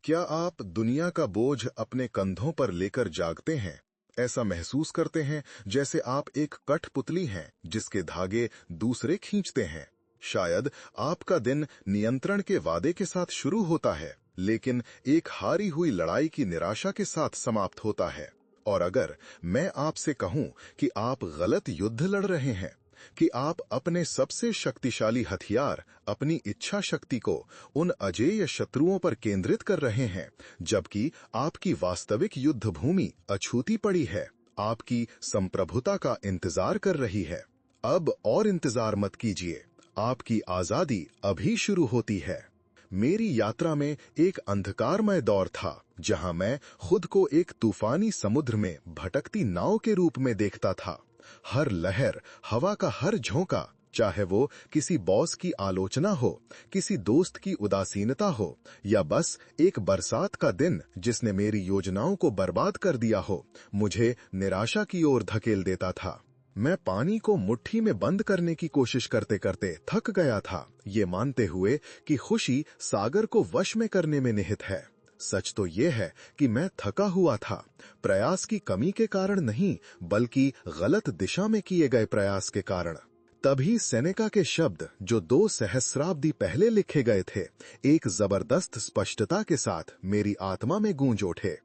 क्या आप दुनिया का बोझ अपने कंधों पर लेकर जागते हैं? ऐसा महसूस करते हैं जैसे आप एक कठपुतली हैं जिसके धागे दूसरे खींचते हैं। शायद आपका दिन नियंत्रण के वादे के साथ शुरू होता है, लेकिन एक हारी हुई लड़ाई की निराशा के साथ समाप्त होता है। और अगर मैं आपसे कहूं कि आप गलत युद्ध लड़ रहे हैं, कि आप अपने सबसे शक्तिशाली हथियार, अपनी इच्छा शक्ति को उन अजेय शत्रुओं पर केंद्रित कर रहे हैं, जबकि आपकी वास्तविक युद्ध भूमि अछूती पड़ी है, आपकी संप्रभुता का इंतजार कर रही है, अब और इंतजार मत कीजिए, आपकी आजादी अभी शुरू होती है। मेरी यात्रा में एक अंधकारमय दौर था जहां मैं खुद को एक तूफानी समुद्र में भटकती नाव के रूप में देखता था। हर लहर, हवा का हर झोंका, चाहे वो किसी बॉस की आलोचना हो, किसी दोस्त की उदासीनता हो, या बस एक बरसात का दिन जिसने मेरी योजनाओं को बर्बाद कर दिया हो, मुझे निराशा की ओर धकेल देता था। मैं पानी को मुट्ठी में बंद करने की कोशिश करते करते थक गया था, ये मानते हुए कि खुशी सागर को वश में करने में निहित है। सच तो यह है कि मैं थका हुआ था, प्रयास की कमी के कारण नहीं, बल्कि गलत दिशा में किए गए प्रयास के कारण। तभी सेनेका के शब्द, जो 2 सहस्राब्दी पहले लिखे गए थे, एक जबरदस्त स्पष्टता के साथ मेरी आत्मा में गूंज उठे।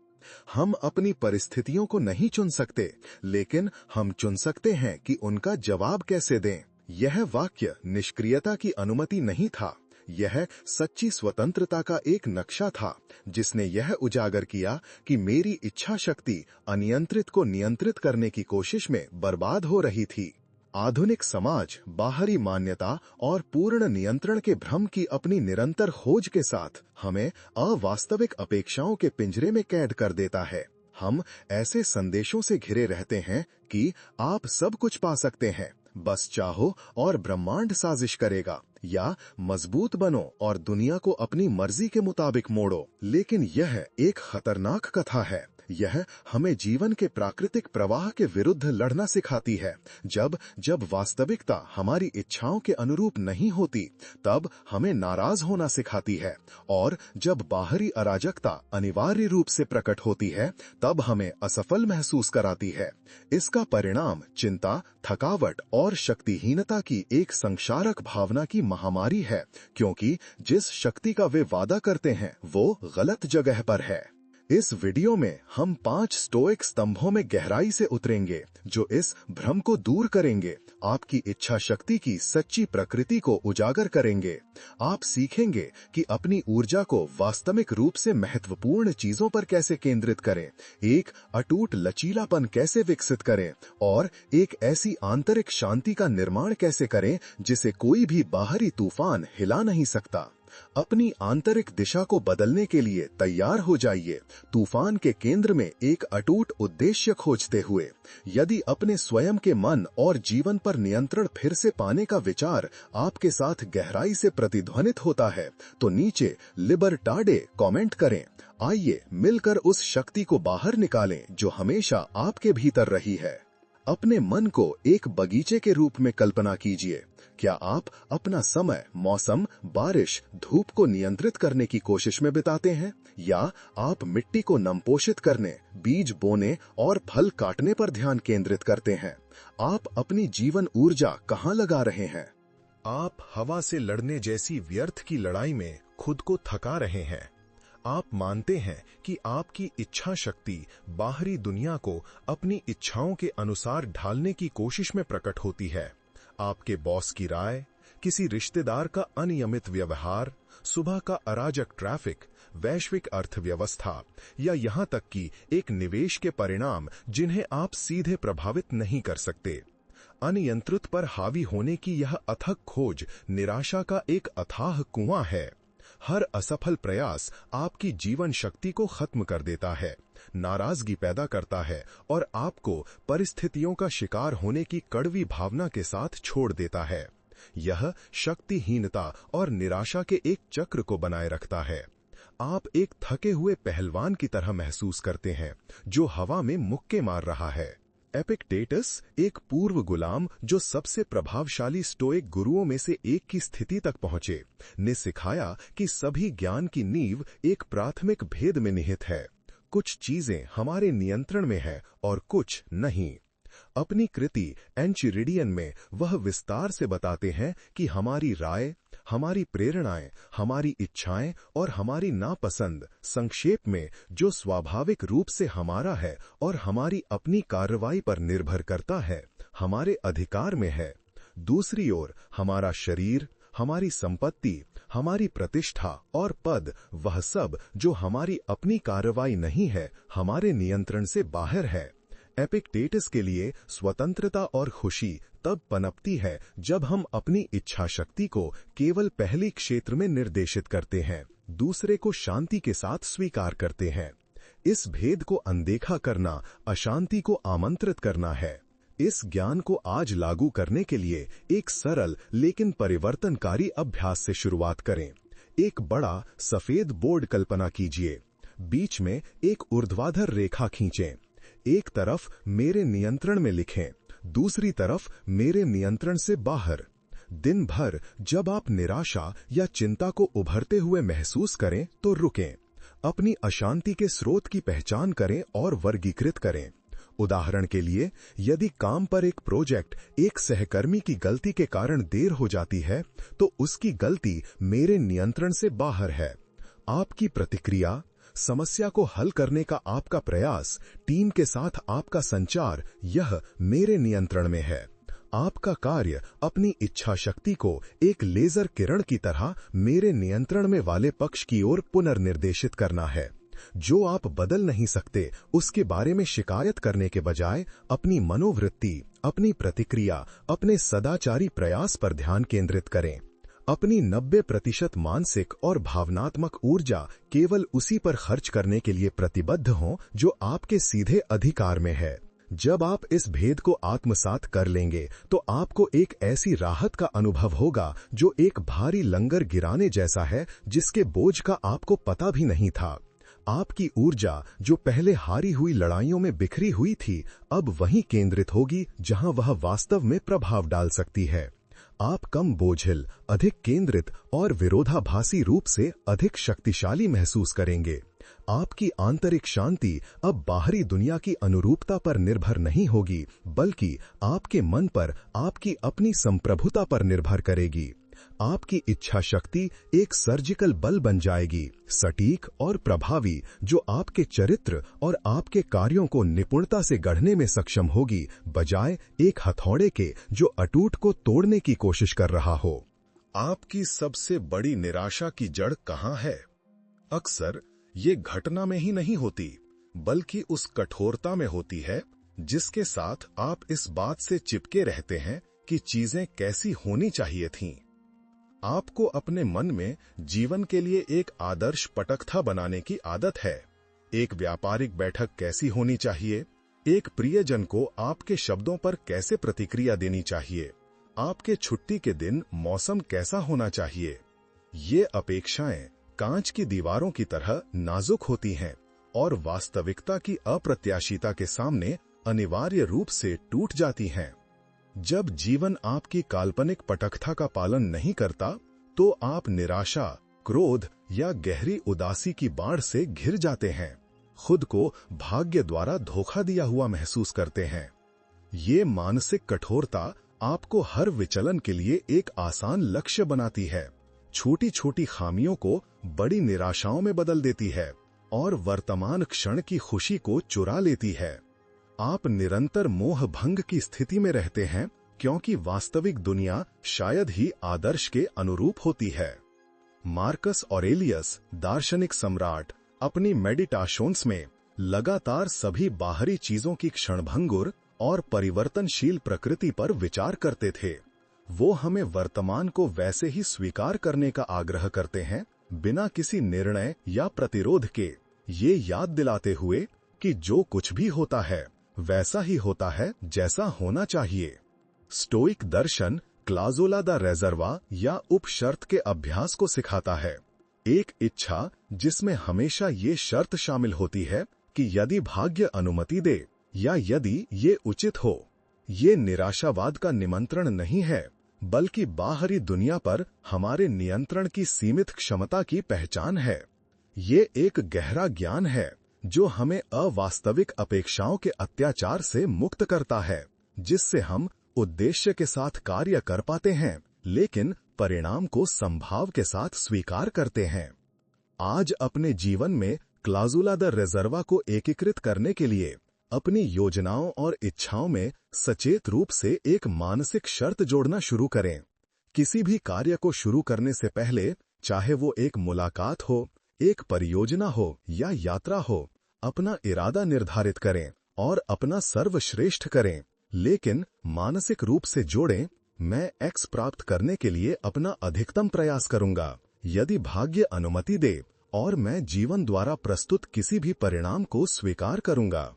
हम अपनी परिस्थितियों को नहीं चुन सकते, लेकिन हम चुन सकते हैं कि उनका जवाब कैसे दें। यह वाक्य निष्क्रियता की अनुमति नहीं था, यह सच्ची स्वतंत्रता का एक नक्शा था, जिसने यह उजागर किया कि मेरी इच्छा शक्ति अनियंत्रित को नियंत्रित करने की कोशिश में बर्बाद हो रही थी। आधुनिक समाज बाहरी मान्यता और पूर्ण नियंत्रण के भ्रम की अपनी निरंतर खोज के साथ हमें अवास्तविक अपेक्षाओं के पिंजरे में कैद कर देता है। हम ऐसे संदेशों से घिरे रहते हैं कि आप सब कुछ पा सकते हैं, बस चाहो और ब्रह्मांड साजिश करेगा, या मजबूत बनो और दुनिया को अपनी मर्जी के मुताबिक मोड़ो। लेकिन यह एक खतरनाक कथा है। यह हमें जीवन के प्राकृतिक प्रवाह के विरुद्ध लड़ना सिखाती है। जब वास्तविकता हमारी इच्छाओं के अनुरूप नहीं होती, तब हमें नाराज होना सिखाती है, और जब बाहरी अराजकता अनिवार्य रूप से प्रकट होती है, तब हमें असफल महसूस कराती है। इसका परिणाम चिंता, थकावट और शक्तिहीनता की एक संक्षारक भावना की महामारी है, क्योंकि जिस शक्ति का वे वादा करते हैं वो गलत जगह पर है। इस वीडियो में हम 5 स्टोइक स्तंभों में गहराई से उतरेंगे, जो इस भ्रम को दूर करेंगे, आपकी इच्छा शक्ति की सच्ची प्रकृति को उजागर करेंगे। आप सीखेंगे कि अपनी ऊर्जा को वास्तविक रूप से महत्वपूर्ण चीजों पर कैसे केंद्रित करें, एक अटूट लचीलापन कैसे विकसित करें, और एक ऐसी आंतरिक शांति का निर्माण कैसे करें जिसे कोई भी बाहरी तूफान हिला नहीं सकता। अपनी आंतरिक दिशा को बदलने के लिए तैयार हो जाइए, तूफान के केंद्र में एक अटूट उद्देश्य खोजते हुए। यदि अपने स्वयं के मन और जीवन पर नियंत्रण फिर से पाने का विचार आपके साथ गहराई से प्रतिध्वनित होता है, तो नीचे लिबर्टाडे कमेंट करें। आइए मिलकर उस शक्ति को बाहर निकालें जो हमेशा आपके भीतर रही है। अपने मन को एक बगीचे के रूप में कल्पना कीजिए। क्या आप अपना समय मौसम, बारिश, धूप को नियंत्रित करने की कोशिश में बिताते हैं, या आप मिट्टी को नमपोषित करने, बीज बोने और फल काटने पर ध्यान केंद्रित करते हैं? आप अपनी जीवन ऊर्जा कहां लगा रहे हैं? आप हवा से लड़ने जैसी व्यर्थ की लड़ाई में खुद को थका रहे हैं। आप मानते हैं कि आपकी इच्छा शक्ति बाहरी दुनिया को अपनी इच्छाओं के अनुसार ढालने की कोशिश में प्रकट होती है। आपके बॉस की राय, किसी रिश्तेदार का अनियमित व्यवहार, सुबह का अराजक ट्रैफिक, वैश्विक अर्थव्यवस्था, या यहां तक कि एक निवेश के परिणाम जिन्हें आप सीधे प्रभावित नहीं कर सकते। अनियंत्रित पर हावी होने की यह अथक खोज निराशा का एक अथाह कुआं है। हर असफल प्रयास आपकी जीवन शक्ति को खत्म कर देता है, नाराजगी पैदा करता है और आपको परिस्थितियों का शिकार होने की कड़वी भावना के साथ छोड़ देता है। यह शक्तिहीनता और निराशा के एक चक्र को बनाए रखता है। आप एक थके हुए पहलवान की तरह महसूस करते हैं जो हवा में मुक्के मार रहा है। एपिक्टेटस, एक पूर्व गुलाम जो सबसे प्रभावशाली स्टोइक गुरुओं में से एक की स्थिति तक पहुंचे, ने सिखाया कि सभी ज्ञान की नींव एक प्राथमिक भेद में निहित है। कुछ चीजें हमारे नियंत्रण में है और कुछ नहीं। अपनी कृति एनचिरिडियन में वह विस्तार से बताते हैं कि हमारी राय, हमारी प्रेरणाएं, हमारी इच्छाएं और हमारी नापसंद, संक्षेप में, जो स्वाभाविक रूप से हमारा है और हमारी अपनी कार्रवाई पर निर्भर करता है, हमारे अधिकार में है। दूसरी ओर हमारा शरीर, हमारी संपत्ति, हमारी प्रतिष्ठा और पद, वह सब जो हमारी अपनी कार्रवाई नहीं है, हमारे नियंत्रण से बाहर है। एपिक्टेटस के लिए स्वतंत्रता और खुशी तब पनपती है जब हम अपनी इच्छा शक्ति को केवल पहली क्षेत्र में निर्देशित करते हैं, दूसरे को शांति के साथ स्वीकार करते हैं। इस भेद को अनदेखा करना अशांति को आमंत्रित करना है। इस ज्ञान को आज लागू करने के लिए एक सरल लेकिन परिवर्तनकारी अभ्यास से शुरुआत करें। एक बड़ा सफेद बोर्ड कल्पना कीजिए। बीच में एक ऊर्ध्वाधर रेखा खींचें। एक तरफ मेरे नियंत्रण में लिखें, दूसरी तरफ मेरे नियंत्रण से बाहर। दिन भर जब आप निराशा या चिंता को उभरते हुए महसूस करें तो रुकें। अपनी अशांति के स्रोत की पहचान करें और वर्गीकृत करें। उदाहरण के लिए, यदि काम पर एक प्रोजेक्ट एक सहकर्मी की गलती के कारण देर हो जाती है, तो उसकी गलती मेरे नियंत्रण से बाहर है। आपकी प्रतिक्रिया, समस्या को हल करने का आपका प्रयास, टीम के साथ आपका संचार, यह मेरे नियंत्रण में है। आपका कार्य अपनी इच्छा शक्ति को एक लेजर किरण की तरह मेरे नियंत्रण में वाले पक्ष की ओर पुनर्निर्देशित करना है। जो आप बदल नहीं सकते, उसके बारे में शिकायत करने के बजाय अपनी मनोवृत्ति, अपनी प्रतिक्रिया, अपने सदाचारी प्रयास पर ध्यान केंद्रित करें। अपनी 90% मानसिक और भावनात्मक ऊर्जा केवल उसी पर खर्च करने के लिए प्रतिबद्ध हों जो आपके सीधे अधिकार में है। जब आप इस भेद को आत्मसात कर लेंगे तो आपको एक ऐसी राहत का अनुभव होगा जो एक भारी लंगर गिराने जैसा है, जिसके बोझ का आपको पता भी नहीं था। आपकी ऊर्जा जो पहले हारी हुई लड़ाइयों में बिखरी हुई थी, अब वहीं केंद्रित होगी जहां वह वास्तव में प्रभाव डाल सकती है। आप कम बोझिल, अधिक केंद्रित और विरोधाभासी रूप से अधिक शक्तिशाली महसूस करेंगे। आपकी आंतरिक शांति अब बाहरी दुनिया की अनुरूपता पर निर्भर नहीं होगी, बल्कि आपके मन पर, आपकी अपनी संप्रभुता पर निर्भर करेगी। आपकी इच्छा शक्ति एक सर्जिकल बल बन जाएगी, सटीक और प्रभावी, जो आपके चरित्र और आपके कार्यों को निपुणता से गढ़ने में सक्षम होगी, बजाय एक हथौड़े के जो अटूट को तोड़ने की कोशिश कर रहा हो। आपकी सबसे बड़ी निराशा की जड़ कहाँ है? अक्सर ये घटना में ही नहीं होती, बल्कि उस कठोरता में होती है जिसके साथ आप इस बात से चिपके रहते हैं कि चीजें कैसी होनी चाहिए थीं। आपको अपने मन में जीवन के लिए एक आदर्श पटकथा बनाने की आदत है। एक व्यापारिक बैठक कैसी होनी चाहिए, एक प्रियजन को आपके शब्दों पर कैसे प्रतिक्रिया देनी चाहिए, आपके छुट्टी के दिन मौसम कैसा होना चाहिए। ये अपेक्षाएं कांच की दीवारों की तरह नाजुक होती हैं और वास्तविकता की अप्रत्याशिता के सामने अनिवार्य रूप से टूट जाती हैं। जब जीवन आपकी काल्पनिक पटकथा का पालन नहीं करता, तो आप निराशा, क्रोध या गहरी उदासी की बाढ़ से घिर जाते हैं। खुद को भाग्य द्वारा धोखा दिया हुआ महसूस करते हैं। ये मानसिक कठोरता आपको हर विचलन के लिए एक आसान लक्ष्य बनाती है, छोटी छोटी खामियों को बड़ी निराशाओं में बदल देती है और वर्तमान क्षण की खुशी को चुरा लेती है। आप निरंतर मोह भंग की स्थिति में रहते हैं, क्योंकि वास्तविक दुनिया शायद ही आदर्श के अनुरूप होती है। मार्कस ऑरेलियस, दार्शनिक सम्राट, अपनी मेडिटाशंस में लगातार सभी बाहरी चीजों की क्षणभंगुर और परिवर्तनशील प्रकृति पर विचार करते थे। वो हमें वर्तमान को वैसे ही स्वीकार करने का आग्रह करते हैं, बिना किसी निर्णय या प्रतिरोध के, ये याद दिलाते हुए कि जो कुछ भी होता है वैसा ही होता है जैसा होना चाहिए। स्टोइक दर्शन क्लाज़ोला दा रेजर्वा या उपशर्त के अभ्यास को सिखाता है। एक इच्छा जिसमें हमेशा ये शर्त शामिल होती है कि यदि भाग्य अनुमति दे या यदि ये उचित हो। ये निराशावाद का निमंत्रण नहीं है, बल्कि बाहरी दुनिया पर हमारे नियंत्रण की सीमित क्षमता की पहचान है। ये एक गहरा ज्ञान है जो हमें अवास्तविक अपेक्षाओं के अत्याचार से मुक्त करता है, जिससे हम उद्देश्य के साथ कार्य कर पाते हैं, लेकिन परिणाम को संभाव के साथ स्वीकार करते हैं। आज अपने जीवन में क्लाजुला द रिजर्वा को एकीकृत करने के लिए अपनी योजनाओं और इच्छाओं में सचेत रूप से एक मानसिक शर्त जोड़ना शुरू करें। किसी भी कार्य को शुरू करने से पहले, चाहे वो एक मुलाकात हो, एक परियोजना हो या यात्रा हो, अपना इरादा निर्धारित करें और अपना सर्वश्रेष्ठ करें, लेकिन मानसिक रूप से जोड़ें, मैं एक्स प्राप्त करने के लिए अपना अधिकतम प्रयास करूंगा, यदि भाग्य अनुमति दे, और मैं जीवन द्वारा प्रस्तुत किसी भी परिणाम को स्वीकार करूंगा।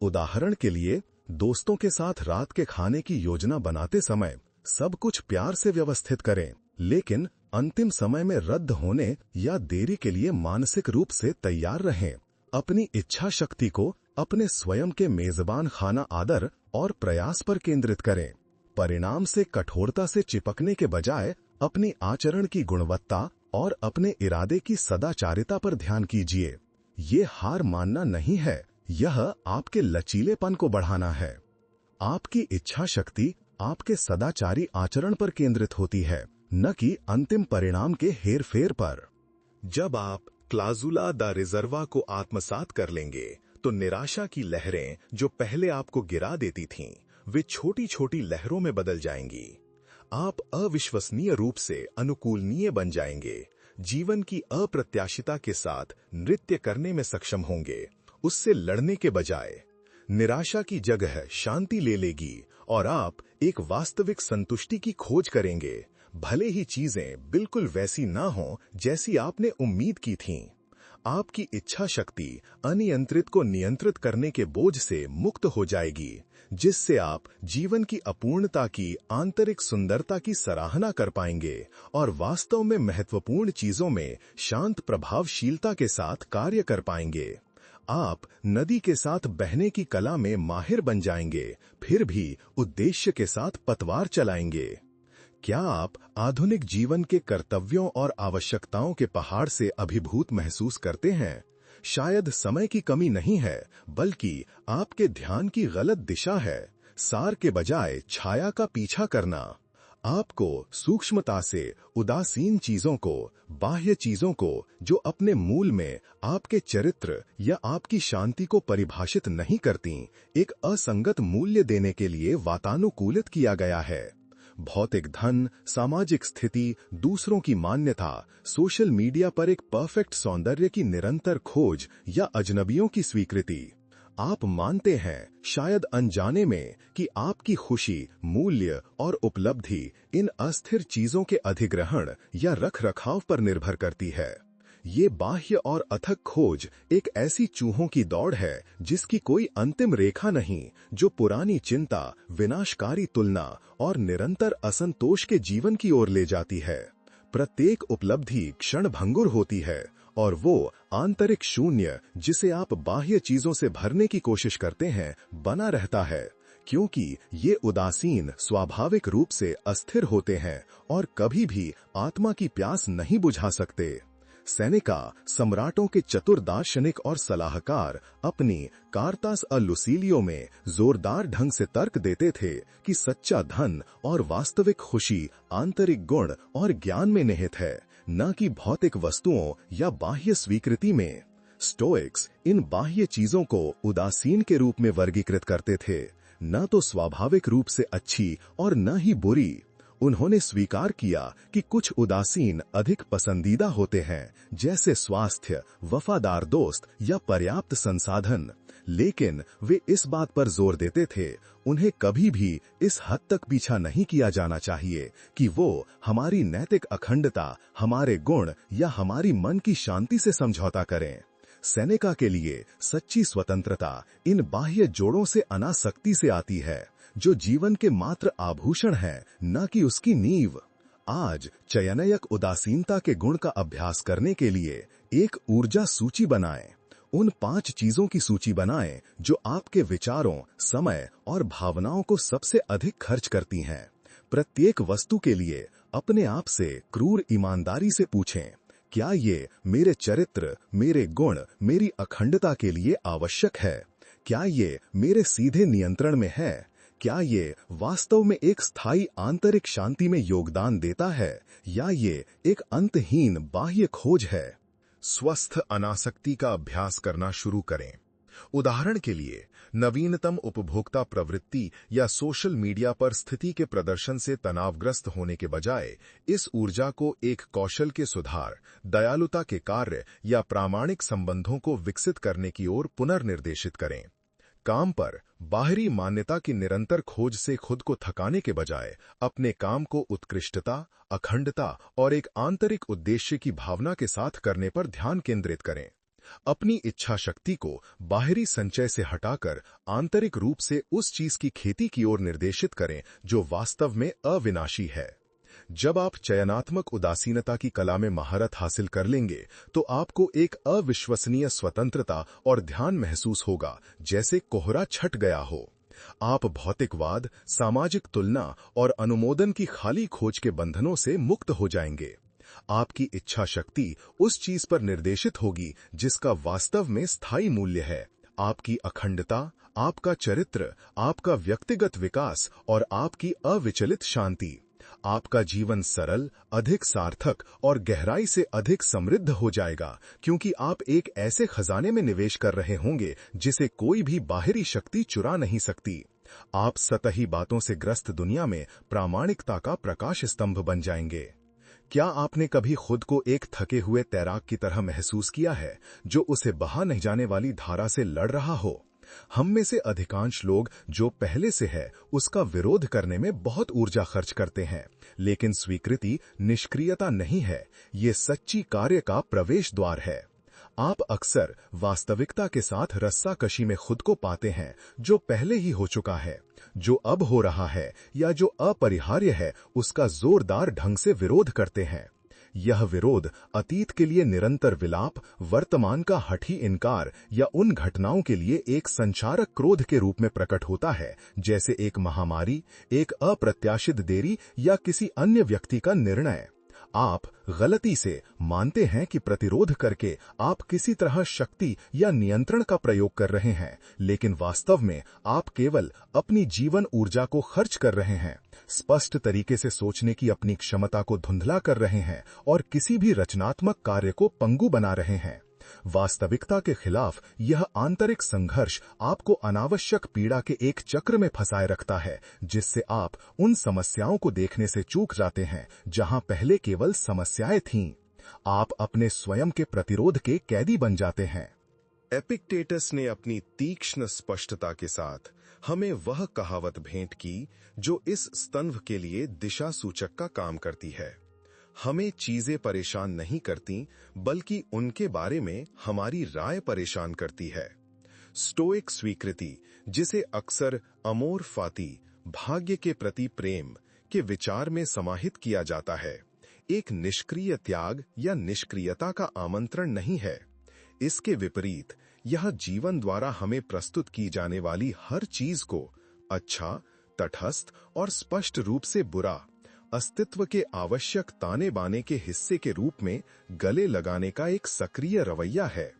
उदाहरण के लिए, दोस्तों के साथ रात के खाने की योजना बनाते समय सब कुछ प्यार से व्यवस्थित करें, लेकिन अंतिम समय में रद्द होने या देरी के लिए मानसिक रूप से तैयार रहें। अपनी इच्छा शक्ति को अपने स्वयं के मेजबान खाना आदर और प्रयास पर केंद्रित करें। परिणाम से कठोरता से चिपकने के बजाय अपनी आचरण की गुणवत्ता और अपने इरादे की सदाचारिता पर ध्यान कीजिए। ये हार मानना नहीं है, यह आपके लचीलेपन को बढ़ाना है। आपकी इच्छा शक्ति आपके सदाचारी आचरण पर केंद्रित होती है, न कि अंतिम परिणाम के हेरफेर पर। जब आप क्लाजुला द रिजर्वा को आत्मसात कर लेंगे, तो निराशा की लहरें जो पहले आपको गिरा देती थीं, वे छोटी छोटी लहरों में बदल जाएंगी। आप अविश्वसनीय रूप से अनुकूलनीय बन जाएंगे, जीवन की अप्रत्याशिता के साथ नृत्य करने में सक्षम होंगे, उससे लड़ने के बजाय। निराशा की जगह शांति ले लेगी और आप एक वास्तविक संतुष्टि की खोज करेंगे, भले ही चीजें बिल्कुल वैसी ना हों जैसी आपने उम्मीद की थीं। आपकी इच्छा शक्ति अनियंत्रित को नियंत्रित करने के बोझ से मुक्त हो जाएगी, जिससे आप जीवन की अपूर्णता की आंतरिक सुंदरता की सराहना कर पाएंगे और वास्तव में महत्वपूर्ण चीजों में शांत प्रभावशीलता के साथ कार्य कर पाएंगे। आप नदी के साथ बहने की कला में माहिर बन जाएंगे, फिर भी उद्देश्य के साथ पतवार चलाएंगे। क्या आप आधुनिक जीवन के कर्तव्यों और आवश्यकताओं के पहाड़ से अभिभूत महसूस करते हैं? शायद समय की कमी नहीं है, बल्कि आपके ध्यान की गलत दिशा है। सार के बजाय छाया का पीछा करना। आपको सूक्ष्मता से उदासीन चीजों को, बाह्य चीजों को जो अपने मूल में आपके चरित्र या आपकी शांति को परिभाषित नहीं करती, एक असंगत मूल्य देने के लिए वातानुकूलित किया गया है। भौतिक धन, सामाजिक स्थिति, दूसरों की मान्यता, सोशल मीडिया पर एक परफेक्ट सौंदर्य की निरंतर खोज या अजनबियों की स्वीकृति। आप मानते हैं, शायद अनजाने में, कि आपकी खुशी, मूल्य और उपलब्धि इन अस्थिर चीजों के अधिग्रहण या रखरखाव पर निर्भर करती है। ये बाह्य और अथक खोज एक ऐसी चूहों की दौड़ है जिसकी कोई अंतिम रेखा नहीं, जो पुरानी चिंता, विनाशकारी तुलना और निरंतर असंतोष के जीवन की ओर ले जाती है। प्रत्येक उपलब्धि क्षणभंगुर होती है और वो आंतरिक शून्य जिसे आप बाह्य चीजों से भरने की कोशिश करते हैं, बना रहता है, क्योंकि ये उदासीन स्वाभाविक रूप से अस्थिर होते हैं और कभी भी आत्मा की प्यास नहीं बुझा सकते। सेनेका, सम्राटों के चतुर दार्शनिक और सलाहकार, अपनी कार्तास अ लुसीलियो में जोरदार ढंग से तर्क देते थे कि सच्चा धन और वास्तविक खुशी आंतरिक गुण और ज्ञान में निहित है, न कि भौतिक वस्तुओं या बाह्य स्वीकृति में। स्टोइक्स इन बाह्य चीजों को उदासीन के रूप में वर्गीकृत करते थे, न तो स्वाभाविक रूप से अच्छी और न ही बुरी। उन्होंने स्वीकार किया कि कुछ उदासीन अधिक पसंदीदा होते हैं, जैसे स्वास्थ्य, वफादार दोस्त या पर्याप्त संसाधन, लेकिन वे इस बात पर जोर देते थे, उन्हें कभी भी इस हद तक पीछा नहीं किया जाना चाहिए कि वो हमारी नैतिक अखंडता, हमारे गुण या हमारी मन की शांति से समझौता करें। सेनेका के लिए सच्ची स्वतंत्रता इन बाह्य जोड़ों से अनासक्ति से आती है, जो जीवन के मात्र आभूषण है, न कि उसकी नींव। आज चयनयक उदासीनता के गुण का अभ्यास करने के लिए एक ऊर्जा सूची बनाएं। उन 5 चीजों की सूची बनाएं जो आपके विचारों, समय और भावनाओं को सबसे अधिक खर्च करती हैं। प्रत्येक वस्तु के लिए अपने आप से क्रूर ईमानदारी से पूछें, क्या ये मेरे चरित्र, मेरे गुण, मेरी अखंडता के लिए आवश्यक है? क्या ये मेरे सीधे नियंत्रण में है? क्या ये वास्तव में एक स्थायी आंतरिक शांति में योगदान देता है, या ये एक अंतहीन बाह्य खोज है? स्वस्थ अनासक्ति का अभ्यास करना शुरू करें। उदाहरण के लिए, नवीनतम उपभोक्ता प्रवृत्ति या सोशल मीडिया पर स्थिति के प्रदर्शन से तनावग्रस्त होने के बजाय इस ऊर्जा को एक कौशल के सुधार, दयालुता के कार्य या प्रामाणिक संबंधों को विकसित करने की ओर पुनर्निर्देशित करें। काम पर बाहरी मान्यता की निरंतर खोज से खुद को थकाने के बजाय अपने काम को उत्कृष्टता, अखंडता और एक आंतरिक उद्देश्य की भावना के साथ करने पर ध्यान केंद्रित करें। अपनी इच्छा शक्ति को बाहरी संचय से हटाकर आंतरिक रूप से उस चीज की खेती की ओर निर्देशित करें जो वास्तव में अविनाशी है। जब आप चयनात्मक उदासीनता की कला में महारत हासिल कर लेंगे तो आपको एक अविश्वसनीय स्वतंत्रता और ध्यान महसूस होगा, जैसे कोहरा छट गया हो। आप भौतिकवाद, सामाजिक तुलना और अनुमोदन की खाली खोज के बंधनों से मुक्त हो जाएंगे। आपकी इच्छा शक्ति उस चीज पर निर्देशित होगी जिसका वास्तव में स्थायी मूल्य है। आपकी अखंडता, आपका चरित्र, आपका व्यक्तिगत विकास और आपकी अविचलित शांति। आपका जीवन सरल, अधिक सार्थक और गहराई से अधिक समृद्ध हो जाएगा, क्योंकि आप एक ऐसे खजाने में निवेश कर रहे होंगे जिसे कोई भी बाहरी शक्ति चुरा नहीं सकती। आप सतही बातों से ग्रस्त दुनिया में प्रामाणिकता का प्रकाश स्तंभ बन जाएंगे। क्या आपने कभी खुद को एक थके हुए तैराक की तरह महसूस किया है, जो उसे बहा नहीं जाने वाली धारा से लड़ रहा हो? हम में से अधिकांश लोग जो पहले से है उसका विरोध करने में बहुत ऊर्जा खर्च करते हैं, लेकिन स्वीकृति निष्क्रियता नहीं है, ये सच्ची कार्य का प्रवेश द्वार है। आप अक्सर वास्तविकता के साथ रस्साकशी में खुद को पाते हैं, जो पहले ही हो चुका है। जो अब हो रहा है या जो अपरिहार्य है उसका जोरदार ढंग से विरोध करते हैं। यह विरोध अतीत के लिए निरंतर विलाप, वर्तमान का हठी इनकार या उन घटनाओं के लिए एक संचारक क्रोध के रूप में प्रकट होता है, जैसे एक महामारी, एक अप्रत्याशित देरी या किसी अन्य व्यक्ति का निर्णय। आप गलती से मानते हैं कि प्रतिरोध करके आप किसी तरह शक्ति या नियंत्रण का प्रयोग कर रहे हैं, लेकिन वास्तव में आप केवल अपनी जीवन ऊर्जा को खर्च कर रहे हैं, स्पष्ट तरीके से सोचने की अपनी क्षमता को धुंधला कर रहे हैं और किसी भी रचनात्मक कार्य को पंगु बना रहे हैं। वास्तविकता के खिलाफ यह आंतरिक संघर्ष आपको अनावश्यक पीड़ा के एक चक्र में फंसाए रखता है, जिससे आप उन समस्याओं को देखने से चूक जाते हैं जहां पहले केवल समस्याएं थीं। आप अपने स्वयं के प्रतिरोध के कैदी बन जाते हैं। एपिक्टेटस ने अपनी तीक्ष्ण स्पष्टता के साथ हमें वह कहावत भेंट की जो इस स्तंभ के लिए दिशा सूचक का काम करती है। हमें चीजें परेशान नहीं करती, बल्कि उनके बारे में हमारी राय परेशान करती है। स्टोइक स्वीकृति, जिसे अक्सर अमोर फाती, भाग्य के प्रति प्रेम के विचार में समाहित किया जाता है, एक निष्क्रिय त्याग या निष्क्रियता का आमंत्रण नहीं है। इसके विपरीत यह जीवन द्वारा हमें प्रस्तुत की जाने वाली हर चीज को अच्छा, तटस्थ और स्पष्ट रूप से बुरा, अस्तित्व के आवश्यक ताने बाने के हिस्से के रूप में गले लगाने का एक सक्रिय रवैया है।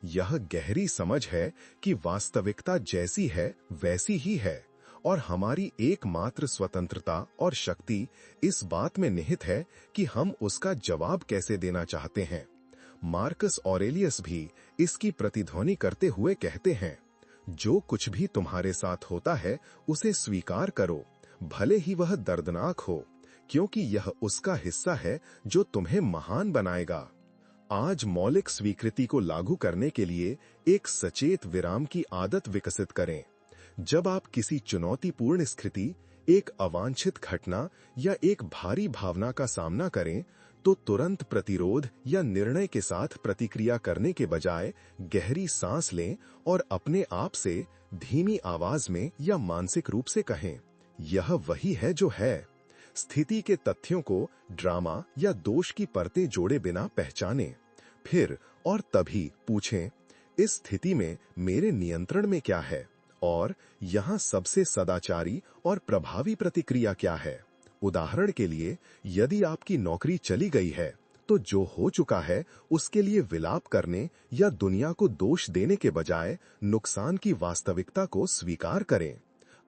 यह गहरी समझ है कि वास्तविकता जैसी है वैसी ही है और हमारी एकमात्र स्वतंत्रता और शक्ति इस बात में निहित है कि हम उसका जवाब कैसे देना चाहते हैं। मार्कस ऑरेलियस भी इसकी प्रतिध्वनि करते हुए कहते हैं, जो कुछ भी तुम्हारे साथ होता है उसे स्वीकार करो, भले ही वह दर्दनाक हो, क्योंकि यह उसका हिस्सा है जो तुम्हें महान बनाएगा। आज मौलिक स्वीकृति को लागू करने के लिए एक सचेत विराम की आदत विकसित करें। जब आप किसी चुनौतीपूर्ण स्थिति, एक अवांछित घटना या एक भारी भावना का सामना करें, तो तुरंत प्रतिरोध या निर्णय के साथ प्रतिक्रिया करने के बजाय गहरी सांस लें और अपने आप से धीमी आवाज में या मानसिक रूप से कहें, यह वही है जो है। स्थिति के तथ्यों को ड्रामा या दोष की परतें जोड़े बिना पहचानें। फिर और तभी पूछें, इस स्थिति में मेरे नियंत्रण में क्या है और यहाँ सबसे सदाचारी और प्रभावी प्रतिक्रिया क्या है। उदाहरण के लिए, यदि आपकी नौकरी चली गई है तो जो हो चुका है उसके लिए विलाप करने या दुनिया को दोष देने के बजाय नुकसान की वास्तविकता को स्वीकार करें।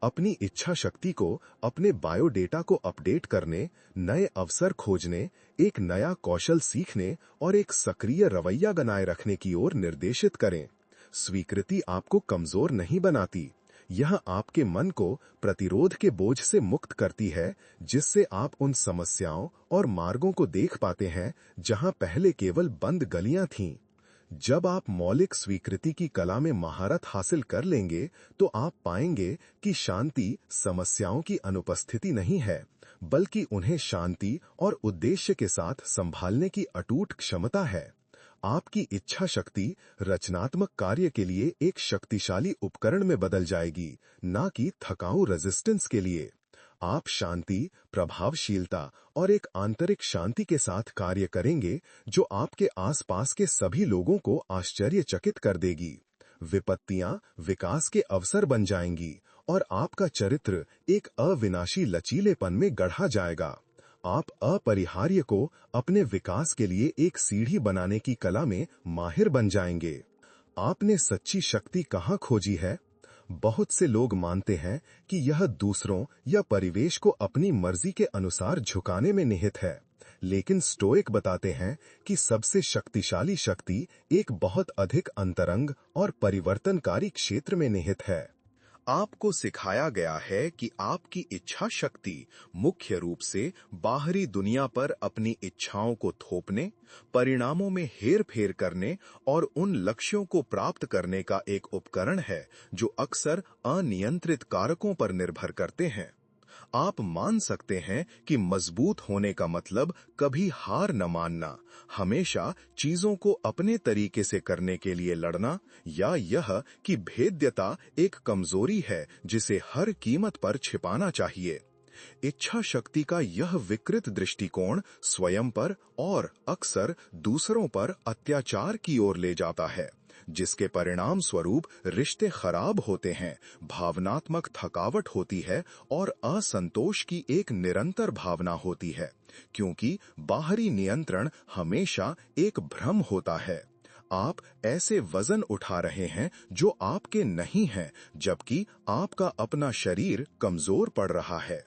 अपनी इच्छा शक्ति को अपने बायोडेटा को अपडेट करने, नए अवसर खोजने, एक नया कौशल सीखने और एक सक्रिय रवैया बनाए रखने की ओर निर्देशित करें। स्वीकृति आपको कमजोर नहीं बनाती, यह आपके मन को प्रतिरोध के बोझ से मुक्त करती है, जिससे आप उन समस्याओं और मार्गों को देख पाते हैं जहां पहले केवल बंद गलियां थीं। जब आप मौलिक स्वीकृति की कला में महारत हासिल कर लेंगे तो आप पाएंगे कि शांति समस्याओं की अनुपस्थिति नहीं है, बल्कि उन्हें शांति और उद्देश्य के साथ संभालने की अटूट क्षमता है। आपकी इच्छा शक्ति रचनात्मक कार्य के लिए एक शक्तिशाली उपकरण में बदल जाएगी, ना कि थकाऊ रेजिस्टेंस के लिए। आप शांति, प्रभावशीलता और एक आंतरिक शांति के साथ कार्य करेंगे जो आपके आसपास के सभी लोगों को आश्चर्यचकित कर देगी। विपत्तियां विकास के अवसर बन जाएंगी और आपका चरित्र एक अविनाशी लचीलेपन में गढ़ा जाएगा। आप अपरिहार्य को अपने विकास के लिए एक सीढ़ी बनाने की कला में माहिर बन जाएंगे। आपने सच्ची शक्ति कहाँ खोजी है? बहुत से लोग मानते हैं कि यह दूसरों या परिवेश को अपनी मर्जी के अनुसार झुकाने में निहित है, लेकिन स्टोइक बताते हैं कि सबसे शक्तिशाली शक्ति एक बहुत अधिक अंतरंग और परिवर्तनकारी क्षेत्र में निहित है। आपको सिखाया गया है कि आपकी इच्छा शक्ति मुख्य रूप से बाहरी दुनिया पर अपनी इच्छाओं को थोपने, परिणामों में हेरफेर करने और उन लक्ष्यों को प्राप्त करने का एक उपकरण है जो अक्सर अनियंत्रित कारकों पर निर्भर करते हैं। आप मान सकते हैं कि मजबूत होने का मतलब कभी हार न मानना, हमेशा चीजों को अपने तरीके से करने के लिए लड़ना, या यह कि भेद्यता एक कमजोरी है जिसे हर कीमत पर छिपाना चाहिए। इच्छा शक्ति का यह विकृत दृष्टिकोण स्वयं पर और अक्सर दूसरों पर अत्याचार की ओर ले जाता है, जिसके परिणाम स्वरूप रिश्ते खराब होते हैं, भावनात्मक थकावट होती है और असंतोष की एक निरंतर भावना होती है, क्योंकि बाहरी नियंत्रण हमेशा एक भ्रम होता है। आप ऐसे वजन उठा रहे हैं जो आपके नहीं हैं, जबकि आपका अपना शरीर कमजोर पड़ रहा है।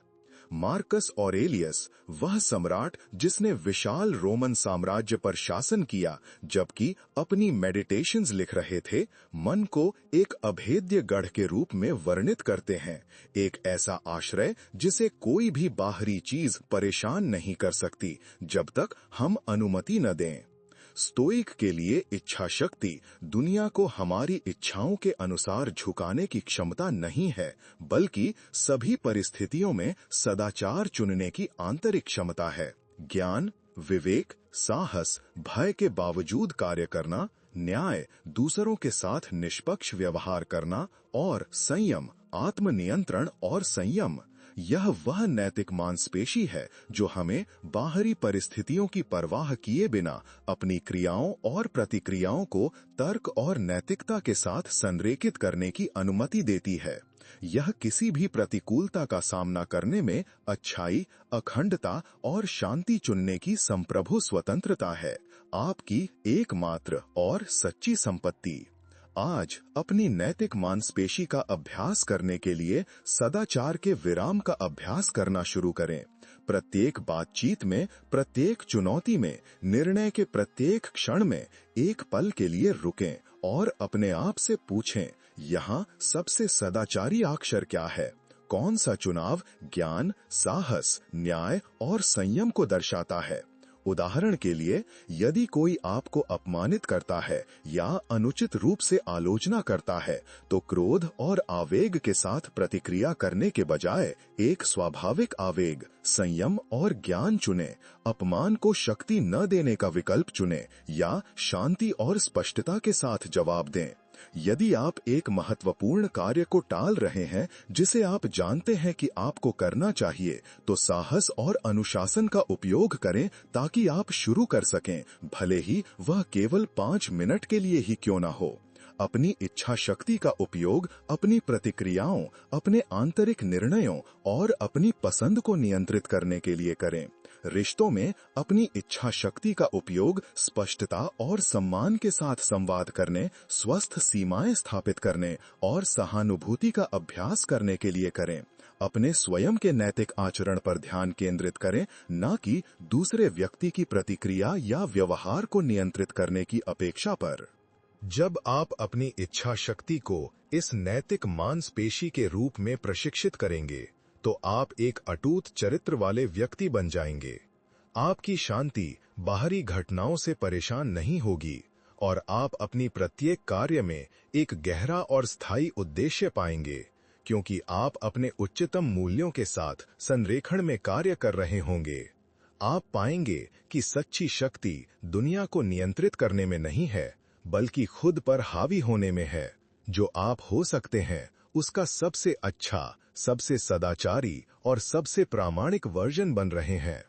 मार्कस ऑरेलियस, वह सम्राट जिसने विशाल रोमन साम्राज्य पर शासन किया जबकि अपनी मेडिटेशंस लिख रहे थे, मन को एक अभेद्य गढ़ के रूप में वर्णित करते हैं, एक ऐसा आश्रय जिसे कोई भी बाहरी चीज परेशान नहीं कर सकती जब तक हम अनुमति न दें। स्टोइक के लिए इच्छा शक्ति दुनिया को हमारी इच्छाओं के अनुसार झुकाने की क्षमता नहीं है, बल्कि सभी परिस्थितियों में सदाचार चुनने की आंतरिक क्षमता है। ज्ञान, विवेक, साहस, भय के बावजूद कार्य करना, न्याय, दूसरों के साथ निष्पक्ष व्यवहार करना और संयम, आत्मनियंत्रण और संयम, यह वह नैतिक मांसपेशी है जो हमें बाहरी परिस्थितियों की परवाह किए बिना अपनी क्रियाओं और प्रतिक्रियाओं को तर्क और नैतिकता के साथ संरेखित करने की अनुमति देती है। यह किसी भी प्रतिकूलता का सामना करने में अच्छाई, अखंडता और शांति चुनने की संप्रभु स्वतंत्रता है, आपकी एकमात्र और सच्ची संपत्ति। आज अपनी नैतिक मांसपेशी का अभ्यास करने के लिए सदाचार के विराम का अभ्यास करना शुरू करें। प्रत्येक बातचीत में, प्रत्येक चुनौती में, निर्णय के प्रत्येक क्षण में एक पल के लिए रुकें और अपने आप से पूछें, यहाँ सबसे सदाचारी अक्षर क्या है? कौन सा चुनाव ज्ञान, साहस, न्याय और संयम को दर्शाता है? उदाहरण के लिए, यदि कोई आपको अपमानित करता है या अनुचित रूप से आलोचना करता है, तो क्रोध और आवेग के साथ प्रतिक्रिया करने के बजाय एक स्वाभाविक आवेग, संयम और ज्ञान चुनें। अपमान को शक्ति न देने का विकल्प चुनें या शांति और स्पष्टता के साथ जवाब दें। यदि आप एक महत्वपूर्ण कार्य को टाल रहे हैं जिसे आप जानते हैं कि आपको करना चाहिए, तो साहस और अनुशासन का उपयोग करें ताकि आप शुरू कर सकें, भले ही वह केवल 5 मिनट के लिए ही क्यों ना हो। अपनी इच्छा शक्ति का उपयोग अपनी प्रतिक्रियाओं, अपने आंतरिक निर्णयों और अपनी पसंद को नियंत्रित करने के लिए करें। रिश्तों में अपनी इच्छा शक्ति का उपयोग स्पष्टता और सम्मान के साथ संवाद करने, स्वस्थ सीमाएं स्थापित करने और सहानुभूति का अभ्यास करने के लिए करें। अपने स्वयं के नैतिक आचरण पर ध्यान केंद्रित करें, न कि दूसरे व्यक्ति की प्रतिक्रिया या व्यवहार को नियंत्रित करने की अपेक्षा पर। जब आप अपनी इच्छा शक्ति को इस नैतिक मांसपेशी के रूप में प्रशिक्षित करेंगे, तो आप एक अटूट चरित्र वाले व्यक्ति बन जाएंगे। आपकी शांति बाहरी घटनाओं से परेशान नहीं होगी और आप अपनी प्रत्येक कार्य में एक गहरा और स्थायी उद्देश्य पाएंगे, क्योंकि आप अपने उच्चतम मूल्यों के साथ संरेखण में कार्य कर रहे होंगे। आप पाएंगे कि सच्ची शक्ति दुनिया को नियंत्रित करने में नहीं है, बल्कि खुद पर हावी होने में है। जो आप हो सकते हैं, उसका सबसे अच्छा, सबसे सदाचारी और सबसे प्रामाणिक वर्जन बन रहे हैं।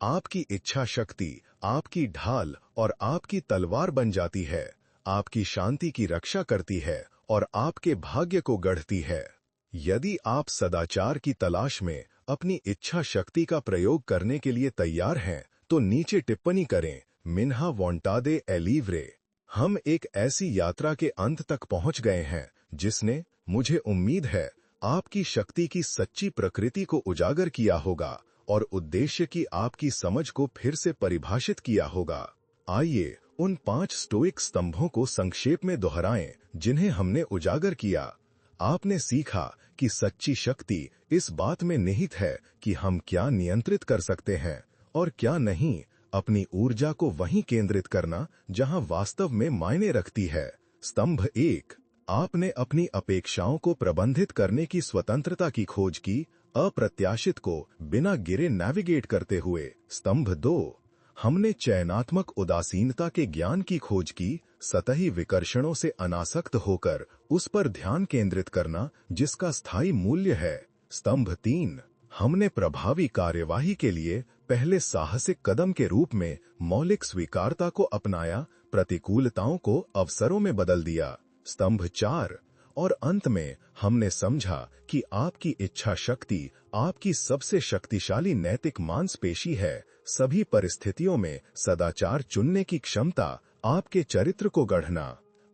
आपकी इच्छा शक्ति आपकी ढाल और आपकी तलवार बन जाती है, आपकी शांति की रक्षा करती है और आपके भाग्य को गढ़ती है। यदि आप सदाचार की तलाश में अपनी इच्छा शक्ति का प्रयोग करने के लिए तैयार हैं, तो नीचे टिप्पणी करें, मिन्हा वॉन्टादे एलीव्रे। हम एक ऐसी यात्रा के अंत तक पहुंच गए हैं जिसने, मुझे उम्मीद है, आपकी शक्ति की सच्ची प्रकृति को उजागर किया होगा और उद्देश्य की आपकी समझ को फिर से परिभाषित किया होगा। आइए उन 5 स्टोइक स्तंभों को संक्षेप में दोहराएं जिन्हें हमने उजागर किया। आपने सीखा कि सच्ची शक्ति इस बात में निहित है कि हम क्या नियंत्रित कर सकते हैं और क्या नहीं, अपनी ऊर्जा को वहीं केंद्रित करना जहां वास्तव में मायने रखती है। स्तंभ 1, आपने अपनी अपेक्षाओं को प्रबंधित करने की स्वतंत्रता की खोज की, अप्रत्याशित को बिना गिरे नेविगेट करते हुए। स्तंभ 2, हमने चयनात्मक उदासीनता के ज्ञान की खोज की, सतही विकर्षणों से अनासक्त होकर उस पर ध्यान केंद्रित करना जिसका स्थायी मूल्य है। स्तंभ 3, हमने प्रभावी कार्यवाही के लिए पहले साहसिक कदम के रूप में मौलिक स्वीकारता को अपनाया, प्रतिकूलताओं को अवसरों में बदल दिया। स्तंभ 4, और अंत में हमने समझा कि आपकी इच्छा शक्ति आपकी सबसे शक्तिशाली नैतिक मांसपेशी है। सभी परिस्थितियों में सदाचार चुनने की क्षमता, आपके चरित्र को गढ़ना।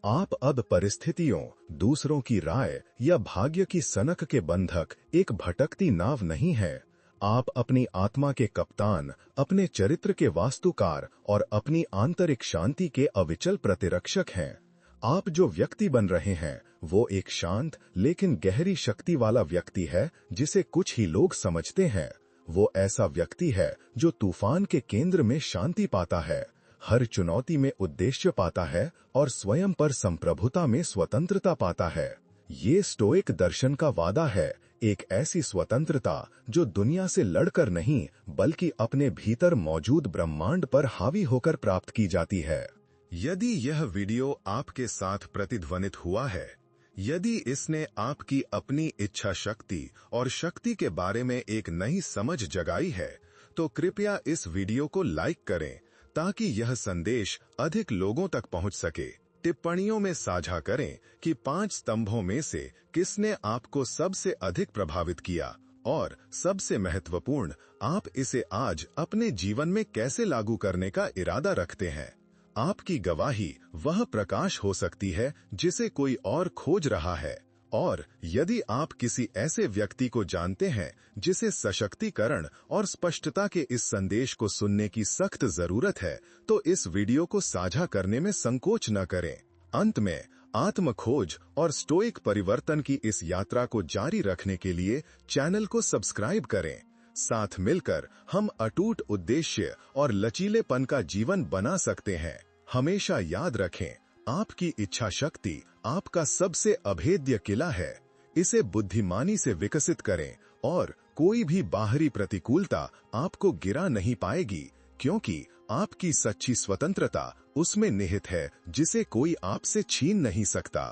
आप अब परिस्थितियों, दूसरों की राय या भाग्य की सनक के बंधक एक भटकती नाव नहीं है। आप अपनी आत्मा के कप्तान, अपने चरित्र के वास्तुकार और अपनी आंतरिक शांति के अविचल प्रतिरक्षक हैं। आप जो व्यक्ति बन रहे हैं, वो एक शांत लेकिन गहरी शक्ति वाला व्यक्ति है जिसे कुछ ही लोग समझते हैं। वो ऐसा व्यक्ति है जो तूफान के केंद्र में शांति पाता है, हर चुनौती में उद्देश्य पाता है और स्वयं पर संप्रभुता में स्वतंत्रता पाता है। ये स्टोइक दर्शन का वादा है, एक ऐसी स्वतंत्रता जो दुनिया से लड़कर नहीं, बल्कि अपने भीतर मौजूद ब्रह्मांड पर हावी होकर प्राप्त की जाती है। यदि यह वीडियो आपके साथ प्रतिध्वनित हुआ है, यदि इसने आपकी अपनी इच्छा शक्ति और शक्ति के बारे में एक नई समझ जगाई है, तो कृपया इस वीडियो को लाइक करें ताकि यह संदेश अधिक लोगों तक पहुंच सके। टिप्पणियों में साझा करें कि 5 स्तंभों में से किसने आपको सबसे अधिक प्रभावित किया और सबसे महत्वपूर्ण, आप इसे आज अपने जीवन में कैसे लागू करने का इरादा रखते हैं। आपकी गवाही वह प्रकाश हो सकती है जिसे कोई और खोज रहा है। और यदि आप किसी ऐसे व्यक्ति को जानते हैं जिसे सशक्तिकरण और स्पष्टता के इस संदेश को सुनने की सख्त जरूरत है, तो इस वीडियो को साझा करने में संकोच न करें। अंत में, आत्म खोज और स्टोइक परिवर्तन की इस यात्रा को जारी रखने के लिए चैनल को सब्सक्राइब करें। साथ मिलकर हम अटूट उद्देश्य और लचीलेपन का जीवन बना सकते हैं। हमेशा याद रखें, आपकी इच्छा शक्ति आपका सबसे अभेद्य किला है। इसे बुद्धिमानी से विकसित करें और कोई भी बाहरी प्रतिकूलता आपको गिरा नहीं पाएगी, क्योंकि आपकी सच्ची स्वतंत्रता उसमें निहित है जिसे कोई आपसे छीन नहीं सकता।